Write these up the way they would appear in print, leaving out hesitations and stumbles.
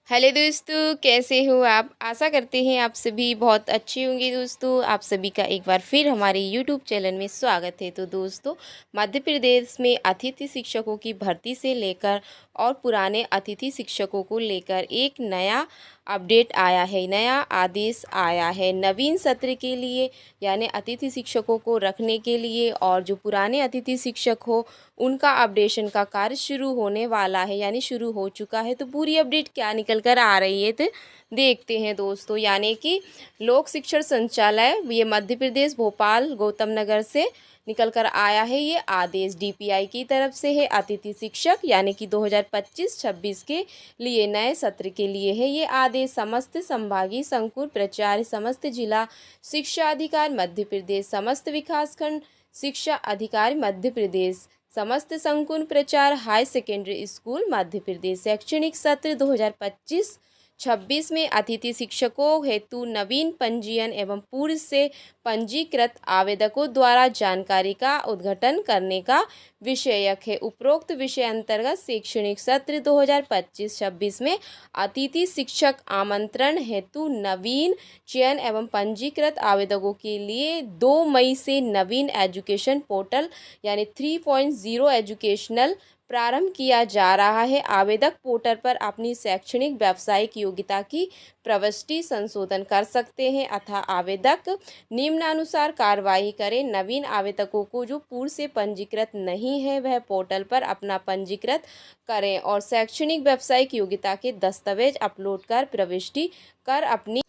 Hello दोस्तों, कैसे हो आप। आशा करते हैं आप सभी बहुत अच्छे होंगे। दोस्तों, आप सभी का एक बार फिर हमारे यूट्यूब चैनल में स्वागत है। तो दोस्तों, मध्य प्रदेश में अतिथि शिक्षकों की भर्ती से लेकर और पुराने अतिथि शिक्षकों को लेकर एक नया अपडेट आया है, नया आदेश आया है नवीन सत्र के लिए, यानी अतिथि शिक्षकों को रखने के लिए। और जो पुराने अतिथि शिक्षक हो उनका अपडेशन का कार्य शुरू होने वाला है, यानी शुरू हो चुका है। तो पूरी अपडेट क्या निकल कर आ रही है तो देखते हैं दोस्तों। यानी कि लोक शिक्षण संचालय ये मध्य प्रदेश भोपाल गौतम नगर से निकल कर आया है ये आदेश। डीपीआई की तरफ से है। अतिथि शिक्षक यानी कि 2025-26 के लिए नए सत्र के लिए है ये आदेश। समस्त संभागीय संकुल प्राचार्य, समस्त जिला शिक्षा अधिकारी मध्य प्रदेश, समस्त विकासखंड शिक्षा अधिकारी मध्य प्रदेश, समस्त संकुल प्रचार high secondary school Madhya Pradesh शैक्षणिक सत्र 2025-26 में अतिथि शिक्षकों हेतु नवीन पंजीयन एवं पूर्व से पंजीकृत आवेदकों द्वारा जानकारी का उद्घाटन करने का विषयक है। उपरोक्त विषय अंतर्गत शैक्षणिक सत्र 2025-26 में अतिथि शिक्षक आमंत्रण हेतु नवीन चयन एवं पंजीकृत आवेदकों के लिए 2 मई से नवीन एजुकेशन पोर्टल यानी 3.0 एजुकेशनल प्रारंभ किया जा रहा है। आवेदक पोर्टल पर अपनी शैक्षणिक व्यावसायिक योग्यता की प्रविष्टि संशोधन कर सकते हैं अतः आवेदक निम्नानुसार कार्रवाई करें। नवीन आवेदकों को जो पूर्व से पंजीकृत नहीं है वह पोर्टल पर अपना पंजीकृत करें और शैक्षणिक व्यावसायिक योग्यता के दस्तावेज अपलोड कर प्रविष्टि कर अपनी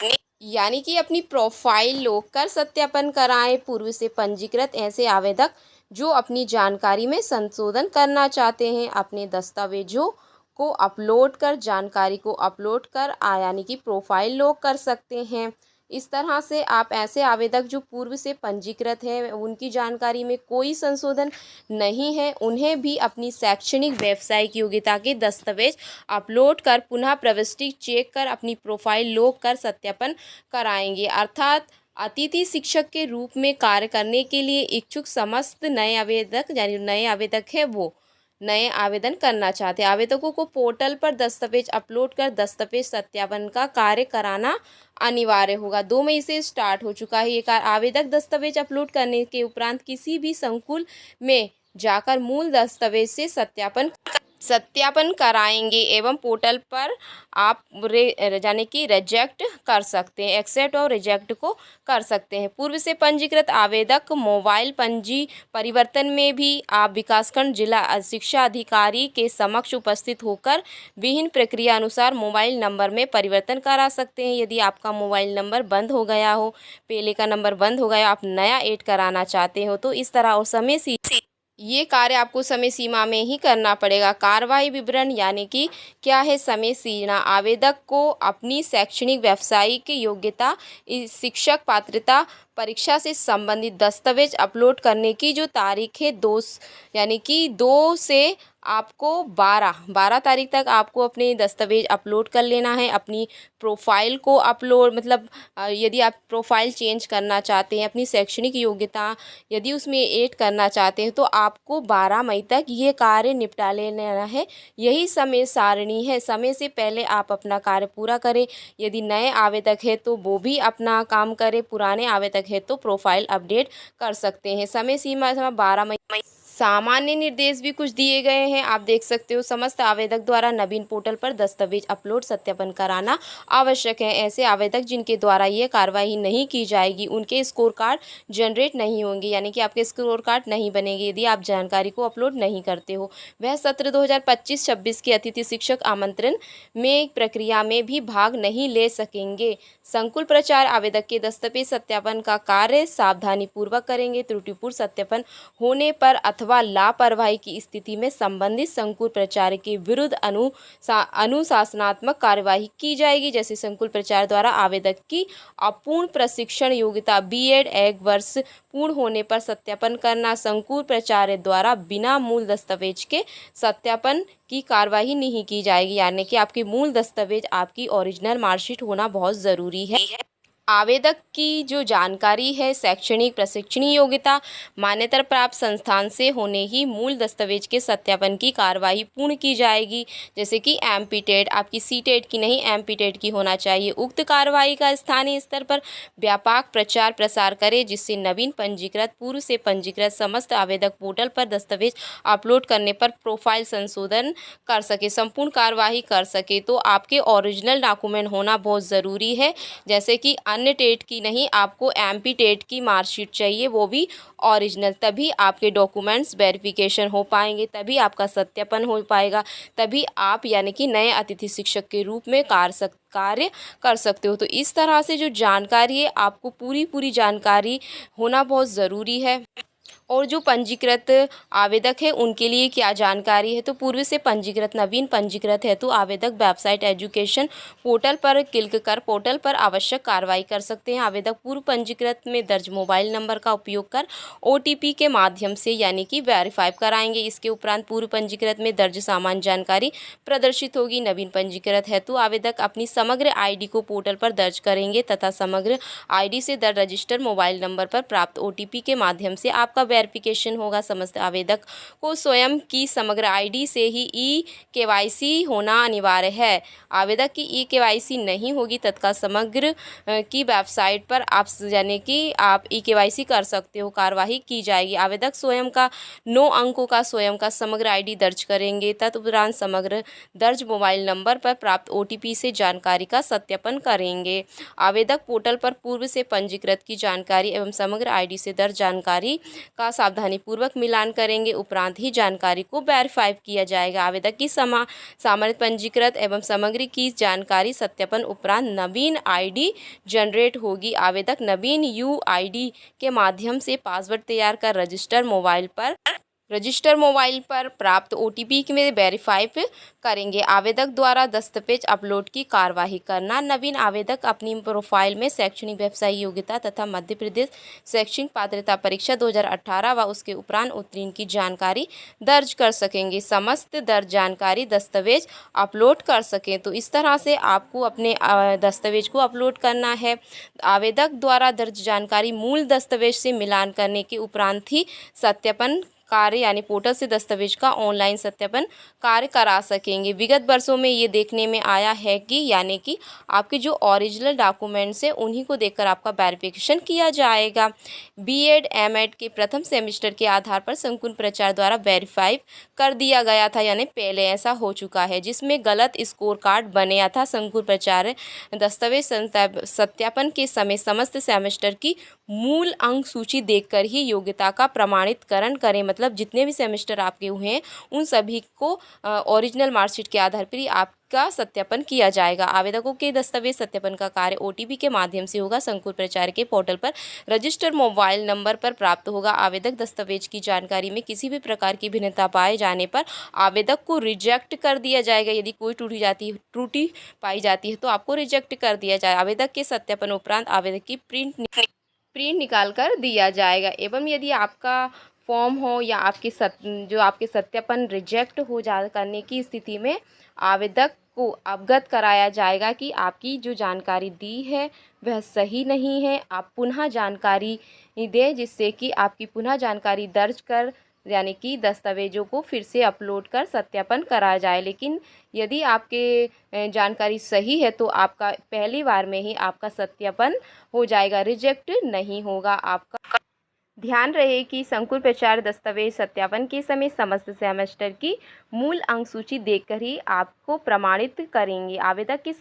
यानी कि अपनी प्रोफाइल लोग कर सत्यापन कराएं। पूर्व से पंजीकृत ऐसे आवेदक जो अपनी जानकारी में संशोधन करना चाहते हैं अपने दस्तावेजों को अपलोड कर जानकारी को अपलोड कर यानी कि प्रोफाइल लोग कर सकते हैं। इस तरह से आप ऐसे आवेदक जो पूर्व से पंजीकृत हैं उनकी जानकारी में कोई संशोधन नहीं है उन्हें भी अपनी शैक्षणिक व्यावसायिक योग्यता के दस्तावेज अपलोड कर पुनः प्रविष्टि चेक कर अपनी प्रोफाइल लोग कर सत्यापन कराएंगे। अर्थात अतिथि शिक्षक के रूप में कार्य करने के लिए इच्छुक समस्त नए आवेदक यानी नए आवेदक है वो नए आवेदन करना चाहते आवेदकों को पोर्टल पर दस्तावेज अपलोड कर दस्तावेज सत्यापन का कार्य कराना अनिवार्य होगा। 2 मई से स्टार्ट हो चुका है ये कार्य। आवेदक दस्तावेज अपलोड करने के उपरांत किसी भी संकुल में जाकर मूल दस्तावेज से सत्यापन कराएंगे एवं पोर्टल पर आप यानी कि रिजेक्ट कर सकते हैं, एक्सेप्ट और रिजेक्ट को कर सकते हैं। पूर्व से पंजीकृत आवेदक मोबाइल पंजी परिवर्तन में भी आप विकासखंड जिला शिक्षा अधिकारी के समक्ष उपस्थित होकर विभिन्न प्रक्रिया अनुसार मोबाइल नंबर में परिवर्तन करा सकते हैं। यदि आपका मोबाइल नंबर बंद हो गया हो, पहले का नंबर बंद हो गया, आप नया ऐड कराना चाहते हो तो इस तरह और समय ये कार्य आपको समय सीमा में ही करना पड़ेगा। कार्रवाई विवरण यानी कि क्या है समय सीमा। आवेदक को अपनी शैक्षणिक व्यावसायिक योग्यता शिक्षक पात्रता परीक्षा से संबंधित दस्तावेज अपलोड करने की जो तारीख है 2 यानी कि 2 से आपको 12 तारीख तक आपको अपने दस्तावेज अपलोड कर लेना है। अपनी प्रोफाइल को अपलोड मतलब यदि आप प्रोफाइल चेंज करना चाहते हैं अपनी शैक्षणिक योग्यता यदि उसमें ऐड करना चाहते हैं तो आपको 12 मई तक ये कार्य निपटा लेना है। यही समय सारणी है। समय से पहले आप अपना कार्य पूरा करें। यदि नए आवेदक है तो वो भी अपना काम करें, पुराने आवेदक है तो प्रोफाइल अपडेट कर सकते हैं। समय सीमा 12 मई। सामान्य निर्देश भी कुछ दिए गए हैं, आप देख सकते हो। समस्त आवेदक द्वारा नवीन पोर्टल पर दस्तावेज अपलोड सत्यापन कराना आवश्यक है। ऐसे आवेदक जिनके द्वारा ये कार्रवाई नहीं की जाएगी उनके स्कोर कार्ड जनरेट नहीं होंगे, यानी कि आपके स्कोर कार्ड नहीं बनेंगे यदि आप जानकारी को अपलोड नहीं करते हो। वह सत्र 2025-26 के अतिथि शिक्षक आमंत्रण में प्रक्रिया में भी भाग नहीं ले सकेंगे। संकुल प्रचार आवेदक के दस्तावेज सत्यापन का कार्य सावधानी पूर्वक करेंगे। त्रुटिपूर्ण सत्यापन होने पर अथवा लापरवाही की स्थिति में संबंधित संकुल प्राचार्य के विरुद्ध अनुशासनात्मक कार्यवाही की जाएगी। जैसे संकुल प्राचार्य द्वारा आवेदक की अपूर्ण प्रशिक्षण योग्यता बीएड 1 वर्ष पूर्ण होने पर सत्यापन करना। संकुल प्राचार्य द्वारा बिना मूल दस्तावेज के सत्यापन की कार्यवाही नहीं की जाएगी, यानी कि आपके मूल दस्तावेज आपकी ओरिजिनल मार्कशीट होना बहुत ज़रूरी है। आवेदक की जो जानकारी है, शैक्षणिक प्रशिक्षण योग्यता, मान्यता प्राप्त संस्थान से होने ही मूल दस्तावेज के सत्यापन की कार्यवाही पूर्ण की जाएगी। जैसे कि एमपी टेट, आपकी सीटेट की नहीं, एमपी टेट की होना चाहिए। उक्त कार्यवाही का स्थानीय स्तर पर व्यापक प्रचार प्रसार करें, जिससे नवीन पंजीकृत, पूर्व से पंजीकृत समस्त आवेदक पोर्टल पर दस्तावेज अपलोड करने पर प्रोफाइल संशोधन कर सके, संपूर्ण कार्यवाही कर सके। तो आपके ओरिजिनल डॉक्यूमेंट होना बहुत ज़रूरी है। जैसे कि अन्य टेट की नहीं, आपको एमपी टेट की मार्कशीट चाहिए, वो भी ओरिजिनल, तभी आपके डॉक्यूमेंट्स वेरिफिकेशन हो पाएंगे, तभी आपका सत्यापन हो पाएगा, तभी आप यानी कि नए अतिथि शिक्षक के रूप में कार्य कर सकते हो। तो इस तरह से जो जानकारी है, आपको पूरी जानकारी होना बहुत ज़रूरी है। और जो पंजीकृत आवेदक है उनके लिए क्या जानकारी है, तो पूर्व से पंजीकृत, नवीन पंजीकृत है तो आवेदक वेबसाइट एजुकेशन पोर्टल पर क्लिक कर पोर्टल पर आवश्यक कार्रवाई कर सकते हैं। आवेदक पूर्व पंजीकृत में दर्ज मोबाइल नंबर का उपयोग कर ओटीपी के माध्यम से यानी कि वेरीफाई कराएंगे। इसके उपरांत पूर्व पंजीकृत में दर्ज सामान्य जानकारी प्रदर्शित होगी। नवीन पंजीकृत है तो आवेदक अपनी समग्र आईडी को पोर्टल पर दर्ज करेंगे तथा समग्र आईडी से दर्ज रजिस्टर्ड मोबाइल नंबर पर प्राप्त ओटीपी के माध्यम से आपका वेरिफिकेशन होगा। समस्त आवेदक को स्वयं की समग्र आईडी से ही ई-केवाईसी होना अनिवार्य है। आवेदक की ई-केवाईसी नहीं होगी तत्काल समग्र की वेबसाइट पर आप यानी कि आप ई-केवाईसी कर सकते हो, कार्यवाही की जाएगी। आवेदक स्वयं का 9 अंकों का स्वयं का समग्र आईडी दर्ज करेंगे। तदुपरांत समग्र दर्ज मोबाइल नंबर पर प्राप्त ओटीपी से जानकारी का सत्यापन करेंगे। आवेदक पोर्टल पर पूर्व से पंजीकृत की जानकारी एवं समग्र आईडी से दर्ज जानकारी का सावधानी पूर्वक मिलान करेंगे, उपरांत ही जानकारी को वेरीफाई किया जाएगा। आवेदक की सामान्य पंजीकृत एवं समग्र की जानकारी सत्यापन उपरांत नवीन आईडी जनरेट होगी। आवेदक नवीन यूआईडी के माध्यम से पासवर्ड तैयार कर रजिस्टर मोबाइल पर प्राप्त ओटीपी में वेरीफाई करेंगे। आवेदक द्वारा दस्तावेज अपलोड की कार्यवाही करना। नवीन आवेदक अपनी प्रोफाइल में शैक्षणिक व्यवसायिक योग्यता तथा मध्य प्रदेश शैक्षणिक पात्रता परीक्षा 2018 व उसके उपरांत उत्तीर्ण की जानकारी दर्ज कर सकेंगे। समस्त दर्ज जानकारी दस्तावेज अपलोड कर सकें। तो इस तरह से आपको अपने दस्तावेज को अपलोड करना है। आवेदक द्वारा दर्ज जानकारी मूल दस्तावेज से मिलान करने के उपरांत ही सत्यापन कार्य यानी पोर्टल से दस्तावेज का ऑनलाइन सत्यापन कार्य करा सकेंगे। विगत वर्षों में ये देखने में आया है कि यानी कि आपके जो ओरिजिनल डॉक्यूमेंट्स हैं उन्हीं को देखकर आपका वेरिफिकेशन किया जाएगा। बीएड एमएड के प्रथम सेमेस्टर के आधार पर संकुल प्रचार द्वारा वेरीफाई कर दिया गया था, यानी पहले ऐसा हो चुका है, जिसमें गलत स्कोर कार्ड बनाया था। संकुल प्रचार दस्तावेज सत्यापन के समय समस्त सेमेस्टर की मूल अंक सूची देखकर ही योग्यता का प्रमाणितकरण करें। मतलब जितने भी सेमेस्टर आपके हुए हैं उन सभी को ओरिजिनल मार्कशीट के आधार पर ही आपका सत्यापन किया जाएगा। आवेदकों के दस्तावेज सत्यापन का कार्य ओटीपी के माध्यम से होगा। संकुल प्रचार के पोर्टल पर रजिस्टर्ड मोबाइल नंबर पर प्राप्त होगा। आवेदक दस्तावेज की जानकारी में किसी भी प्रकार की भिन्नता पाए जाने पर आवेदक को रिजेक्ट कर दिया जाएगा। यदि कोई त्रुटि पाई जाती है तो आपको रिजेक्ट कर दिया जाए। आवेदक के सत्यापन उपरांत आवेदक की प्रिंट निकाल कर दिया जाएगा। एवं यदि आपका फॉर्म हो या आपके सत्यापन रिजेक्ट हो करने की स्थिति में आवेदक को अवगत कराया जाएगा कि आपकी जो जानकारी दी है वह सही नहीं है। आप पुनः जानकारी दें, जिससे कि आपकी पुनः जानकारी दर्ज कर यानी कि दस्तावेजों को फिर से अपलोड कर सत्यापन कराया जाए। लेकिन यदि आपके जानकारी सही है तो आपका पहली बार में ही आपका सत्यापन हो जाएगा, रिजेक्ट नहीं होगा आपका। ध्यान रहे कि संकुल प्रचार दस्तावेज सत्यापन के समय समस्त सेमेस्टर की मूल अंक सूची देखकर ही आपको प्रमाणित करेंगे। आवेदक के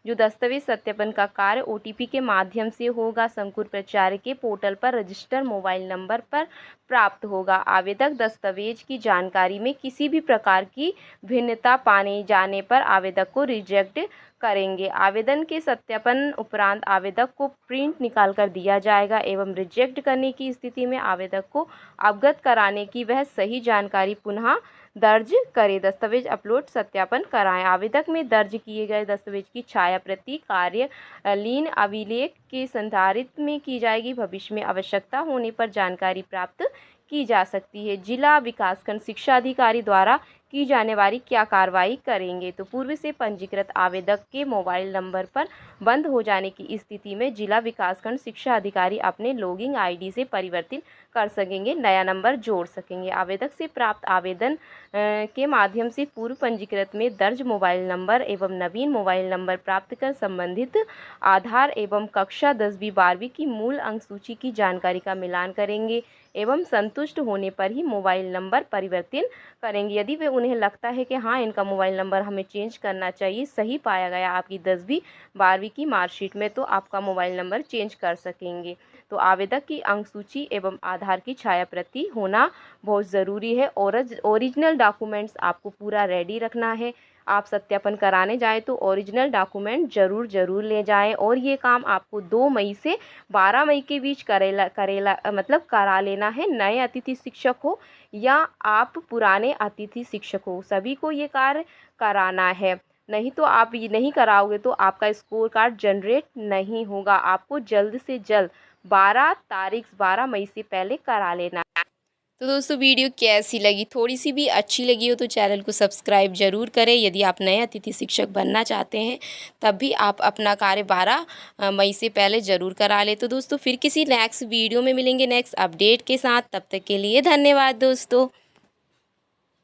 जो दस्तावेज सत्यापन का कार्य ओटीपी के माध्यम से होगा। संकुल प्रचार के पोर्टल पर रजिस्टर मोबाइल नंबर पर प्राप्त होगा। आवेदक दस्तावेज की जानकारी में किसी भी प्रकार की भिन्नता पाने जाने पर आवेदक को रिजेक्ट करेंगे। आवेदन के सत्यापन उपरांत आवेदक को प्रिंट निकाल कर दिया जाएगा एवं रिजेक्ट करने की स्थिति में आवेदक को अवगत कराने की वह सही जानकारी पुनः दर्ज करे। दस्तावेज अपलोड सत्यापन कराएं। आवेदक में दर्ज किए गए दस्तावेज की छाया प्रति कार्यालयीन अभिलेख के संधारित में की जाएगी। भविष्य में आवश्यकता होने पर जानकारी प्राप्त की जा सकती है। जिला विकासखंड शिक्षा अधिकारी द्वारा की जाने वाली क्या कार्रवाई करेंगे। तो पूर्व से पंजीकृत आवेदक के मोबाइल नंबर पर बंद हो जाने की स्थिति में जिला विकासखंड शिक्षा अधिकारी अपने लॉगिन आईडी से परिवर्तित कर सकेंगे, नया नंबर जोड़ सकेंगे। आवेदक से प्राप्त आवेदन के माध्यम से पूर्व पंजीकृत में दर्ज मोबाइल नंबर एवं नवीन मोबाइल नंबर प्राप्त कर संबंधित आधार एवं कक्षा 10वीं 12वीं की मूल अंक सूची की जानकारी का मिलान करेंगे एवं संतुष्ट होने पर ही मोबाइल नंबर परिवर्तन करेंगे। यदि वे उन्हें लगता है कि हाँ, इनका मोबाइल नंबर हमें चेंज करना चाहिए, सही पाया गया आपकी 10वीं 12वीं की मार्कशीट में, तो आपका मोबाइल नंबर चेंज कर सकेंगे। तो आवेदक की अंक सूची एवं आधार की छाया प्रति होना बहुत ज़रूरी है। ओरिजिनल डॉक्यूमेंट्स आपको पूरा रेडी रखना है। आप सत्यापन कराने जाए तो ओरिजिनल डॉक्यूमेंट ज़रूर ले जाएं। और ये काम आपको 2 मई से 12 मई के बीच करा लेना है। नए अतिथि शिक्षक हो या आप पुराने अतिथि शिक्षक हो, सभी को ये कार्य कराना है। नहीं तो आप ये नहीं कराओगे तो आपका स्कोर कार्ड जनरेट नहीं होगा। आपको जल्द से जल्द 12 मई से पहले करा लेना। तो दोस्तों वीडियो कैसी लगी, थोड़ी सी भी अच्छी लगी हो तो चैनल को सब्सक्राइब जरूर करें। यदि आप नए अतिथि शिक्षक बनना चाहते हैं तब भी आप अपना कार्य 12 मई से पहले ज़रूर करा लें। तो दोस्तों फिर किसी नेक्स्ट वीडियो में मिलेंगे नेक्स्ट अपडेट के साथ। तब तक के लिए धन्यवाद दोस्तों।